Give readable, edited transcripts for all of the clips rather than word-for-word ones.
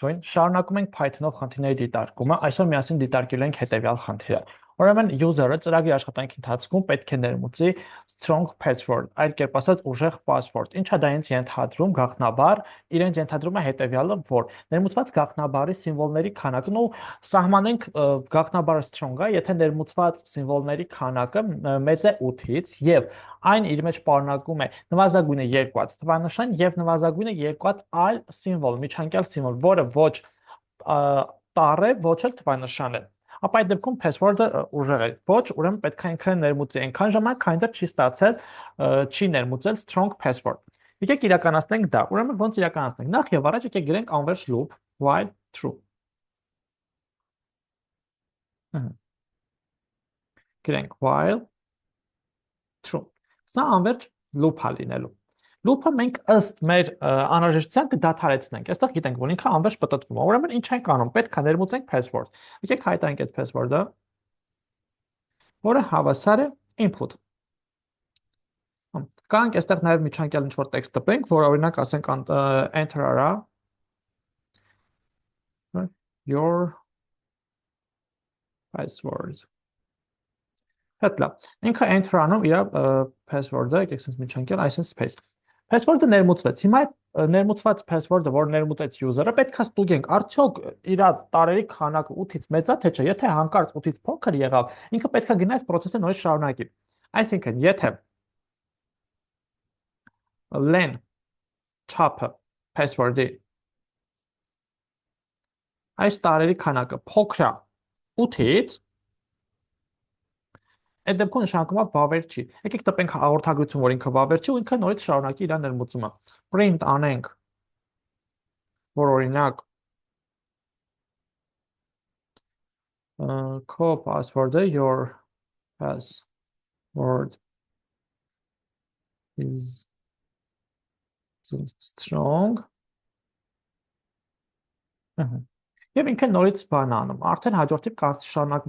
ողջույն, շարունակում ենք Python-ով խնդիրների դիտարկումը, այսօր միասին դիտարկելու ենք հետևյալ խնդիրը։ Ուրեմն user-ը ծրագրի աշխատանքի ընթացքում պետք է ներմուծի strong password, այլ կերպ ասած ուժեղ password։ Ինչա դա ինձ ենթադրում գաղտնաբար, իրենց ենթադրում է հետևյալը, որ ներմուծված գաղտնաբարի սիմվոլների քանակն ու սահմանենք գաղտնաբարը strong-ը, եթե ներմուծված սիմվոլների քանակը մեծ է 8-ից եւ այն իր մեջ պարունակում է նվազագույնը 2 հատ թվանշան եւ նվազագույնը 2 հատ այլ սիմվոլ, միջանկյալ սիմվոլ, որը ոչ տառ է, ոչ էլ թվանշան է։ Ապա այդ դեպքում password-ը ուժեղ է։ Ոչ, ուրեմն պետք է ինքը ներմուծի այնքան ժամանակ, քան դեռ չի ստացել, չի ներմուծել strong password։ Եկեք իրականացնենք դա։ Ուրեմն ոնց իրականացնենք։ Նախ եւ առաջ եկեք գրենք անվերջ loop while true։ Գրենք while true։ Սա անվերջ loop-ա լինելու։ Loop-ը մենք ըստ մեր անհրաժեշտության կդադարեցնենք։ Այստեղ գիտենք, որ ինքը անվերջ պտտվում է։ Ուրեմն ինչ ենք անում։ Պետք է ներմուծենք password։ Եկեք հայտարարենք այդ password-ը, որը հավասար է input։ Կարանք այստեղ նաև միջանկյալ ինչ-որ տեքստ տպենք, որ օրինակ ասենք enter արա your password։ Հետ լավ։ Ինքը enter անում իր password-ը, եկեք sense միջանկյալ, այսինքն space։ Password-ը ներմուծվեց։ Հիմա ներմուծված password-ը, որ ներմուծեց user-ը, պետք է ստուգենք, արդյոք իր տարերի քանակը 8-ից մեծ է, թե չէ։ Եթե հանկարծ 8-ից փոքր եղավ, ինքը պետք է գնա այս process-ը նորից շարունակի։ Այսինքն, եթե len չափը password-ի այս տարերի քանակը փոքր է 8-ից, այդ դեպքում նշանակում է վավեր չի։ Եկեք տպենք հաղորդագրություն, որ ինքը վավեր չի, ու ինքը նորից շարունակի իր ներմուծումը։ Print անենք, որ օրինակ քո password-ը your password is strong։ Եվ ինքը նորից բան անում, արդեն հաջորդիվ շարունակ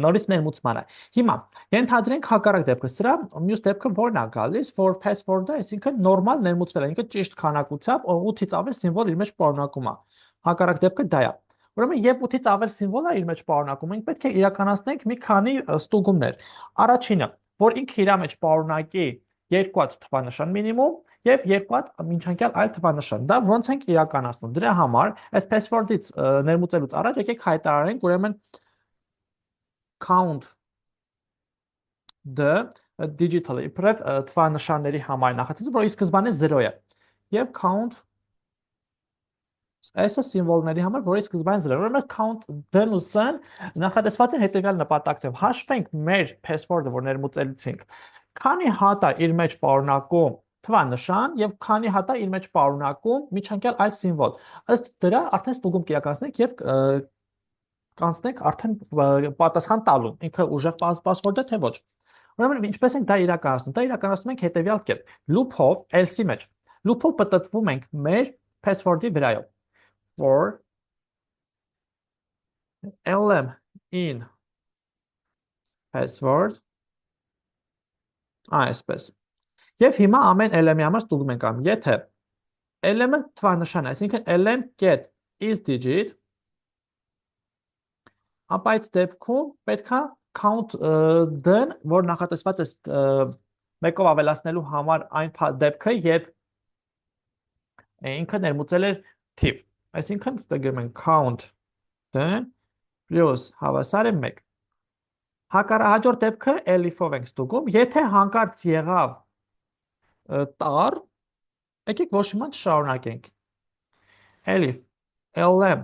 նորից ներմուծման է։ Հիմա ենթադրենք հակառակ դեպքը, սրա մյուս դեպքը որն է գալիս, որ password-ը, այսինքն նորմալ ներմուծվել է, ինքը ճիշտ քանակությամբ 8-ից ավել սիմվոլ իր մեջ պարունակում է։ Հակառակ դեպքը դա է։ Ուրեմն երբ 8-ից ավել սիմվոլ է իր մեջ պարունակում, մենք պետք է իրականացնենք մի քանի ստուգումներ։ Առաջինը, որ ինքը իր մեջ պարունակի 2 հատ թվանշան մինիմում եւ 2 հատ միջանկյալ այլ թվանշան։ Դա ոնց ենք իրականացնում։ Դրա համար այս password-ից ներմուծելուց առաջ եկեք հայտարարենք ուրեմն count the digital-ը իբրև թվանշանների համար նախատեսված, որ ի սկզբանե 0 է։ Եվ count S-ը սիմվոլների համար, որի սկզբանե 0 է։ Ուրեմն count d-ն ու s-ն նախատեսված են հետևյալ նպատակներով։ Հաշվենք մեր password-ը, որ ներմուծելուց ենք, քանի հատ է իր մեջ պարունակում թվանշան եւ քանի հատ է իր մեջ պարունակում միջանկյալ այլ սիմվոլ։ Ըստ դրա արդեն ստուգում կիրականացնենք եւ կանցնենք արդեն պատասխան տալու։ Ինքը ուժեղ password-է թե ոչ։ Ուրեմն ինչպես ենք դա իրականացնում։ Դա իրականացնում ենք հետևյալ կերպ։ Loop-ով else-ի մեջ։ Loop-ով պտտվում ենք մեր password-ի վրայով։ For lm in password այսպես։ Եվ հիմա ամեն lm-ի համար ստուգում ենք անում։ Եթե lm-ը թվանշան է, այսինքն lm get is digit, ապա այդ դեպքում պետքա count d-ն, որ նախատեսված է մեկով ավելացնելու համար այն դեպքը, երբ ինքը ներմուծել էր թիվ։ Այսինքն ստգում ենք count d-ն plus հավասար է 1։ Հաջորդ դեպքը elif-ով ենք ստուգում, եթե հանկարծ եղավ տառ, եկեք ոչ իմանց շարունակենք։ Elif lm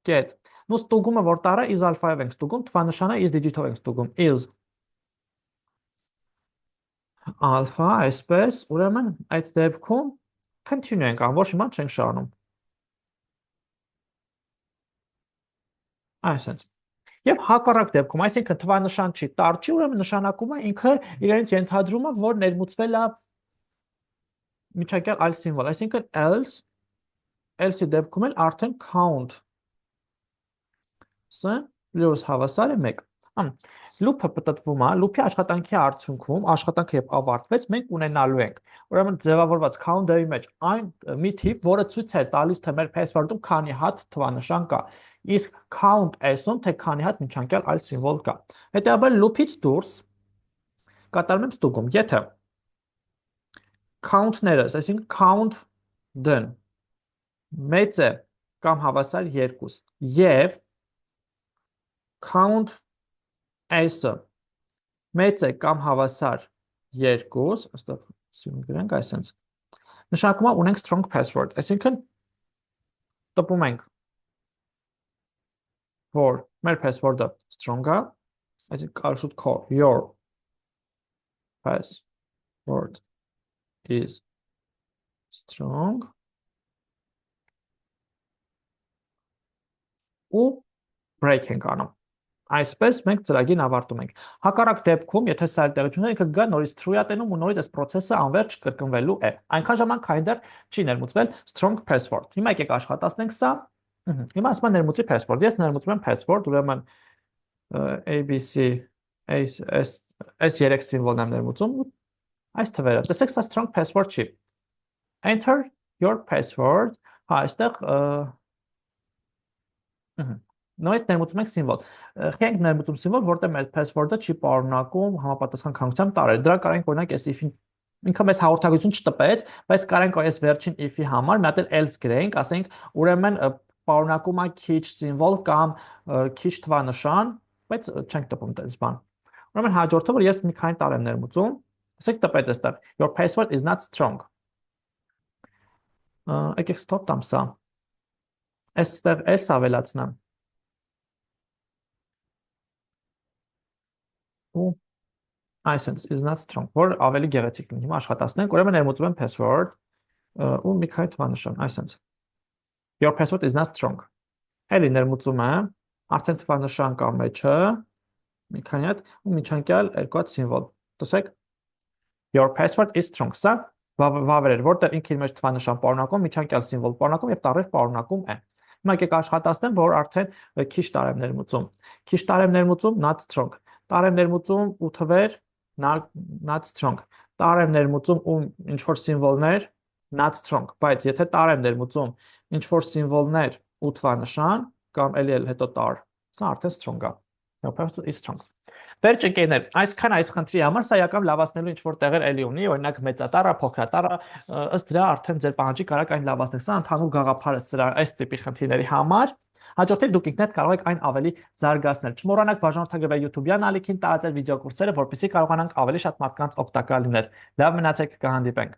get, նույն ստուգումը, որ տառը is alpha-ով ենք ստուգում, թվանշանը is digit-ով ենք ստուգում, is alpha, այսպես, ուրեմն այդ դեպքում continue ենք անում, ոչ իմանց չենք շարունում։ Այսպես։ Եվ հակառակ դեպքում, այսինքն թվանշան չի, տառ չի, ուրեմն նշանակում է ինքը իրենից ենթադրում է, որ ներմուծվել է միջանկյալ այլ սիմվոլ, այսինքն else-ի դեպքում էլ արդեն count s-ը plus հավասար է 1։ Loop-ը պատտվում է, loop-ի աշխատանքի արդյունքում աշխատանքը երբ ավարտվեց, մենք ունենալու ենք ուրեմն ձևավորված count-երի մեջ այն մի թիվ, որը ցույց է տալիս, թե մեր password-ում քանի հատ թվանշան կա։ Իսկ count s-ում թե քանի հատ միջանկյալ այլ սիմվոլ կա։ Հետևաբար loop-ից դուրս կատարում եմ ստուգում։ Եթե count-ներս, այսինքն count d-ն մեծ է կամ հավասար 2 եւ count s-ը մեծ է կամ հավասար 2, այստեղ սիմվոլ գրենք այսպես, նշանակում է ունենք strong password, այսինքն տպում ենք, որ մեր password-ը strong է, այսինքն կարող շուտ call your password is strong ու break ենք անում։ Այսպես մենք ծրագիրն ավարտում ենք։ Հակառակ դեպքում, եթե սա տեղի չունի, ինքը գա նորից true-ա տենում ու նորից այս process-ը անverջ կրկնվելու է։ Այնքան ժամանակ այնտեղ չի ներմուծվել strong password։ Հիմա եկեք աշխատացնենք սա։ Հիմա ասում եմ ներմուծի password։ Ես ներմուծում եմ password, ուրեմն ABC S3 սիմվոլն եմ ներմուծում այս թվերը։ Տեսեք, սա strong password չի։ Enter your password։ Հա, այստեղ նույնիսկ ներմուծում ենք սիմվոլ։ Խենք ներմուծում սիմվոլ, որտեղ մեր password-ը չի պարունակում համապատասխան քանակությամբ տարեր։ Դրա կարող ենք օրինակ այս if-ին ինքը մեզ հաղորդագրություն չտպեց, բայց կարող ենք այս վերջին if-ի համար մի հատ else գրենք, ասենք ուրեմն պարունակում է քիչ սիմվոլ կամ քիչ թվանշան, բայց չենք տպում այդպես բան։ Ուրեմն հաջորդը, որ ես մի քանի տար եմ ներմուծում, ասենք տպեց այստեղ your password is not strong։ Եկեք stop տամ սա։ Այստեղ else ավելացնեմ։ Այսպես is not strong, որ ավելի գեղեցիկ լինի։ Հիմա աշխատացնենք, ուրեմն ներմուծում եմ password ու մի քանի թվանշան, այսպես your password is not strong։ Էլի ներմուծում եմ, արդեն թվանշան կա մեջը, մի քանի հատ ու միջանկյալ երկու հատ սիմվոլ։ Տեսեք your password is strong, սա վավեր էր, որտեղ ինքը իր մեջ թվանշան պարունակում, միջանկյալ սիմվոլ պարունակում եւ տառեր պարունակում է։ Հիմա եկեք աշխատացնեմ, որ արդեն քիչ տար եմ ներմուծում։ Քիչ տար եմ ներմուծում not strong։ Տար եմ ներմուծում ու թվեր not strong։ Տար եմ ներմուծում ու ինչ որ սիմվոլներ not strong, բայց եթե տար եմ ներմուծում ինչ որ սիմվոլներ ու թվանշան կամ էլի հետո տար, սա արդեն strong է։ Your password is strong։ Վերջ ընկերներ, այսքան այս խնդրի համար սա իրական լավացնելու ինչ որ տեղեր էլի ունի, օրինակ մեծատարը, փոքրատարը, ըստ դրա արդեն ձեր պահանջի կարաք այն լավացնեք։ Սա ընդհանուր գաղափար է սրա այս տիպի խնդիրների համար։ Հաջորդիվ դուք ինքներդ կարող եք այն ավելի զարգացնել։ Չմոռանաք բաժանորդագրվել YouTube-յան ալիքին, տարածել վիդեոկուրսերը, որպեսզի կարողանանք ավելի շատ մարդկանց օգտակար լինել։ Լավ մնացեք, կհանդիպենք։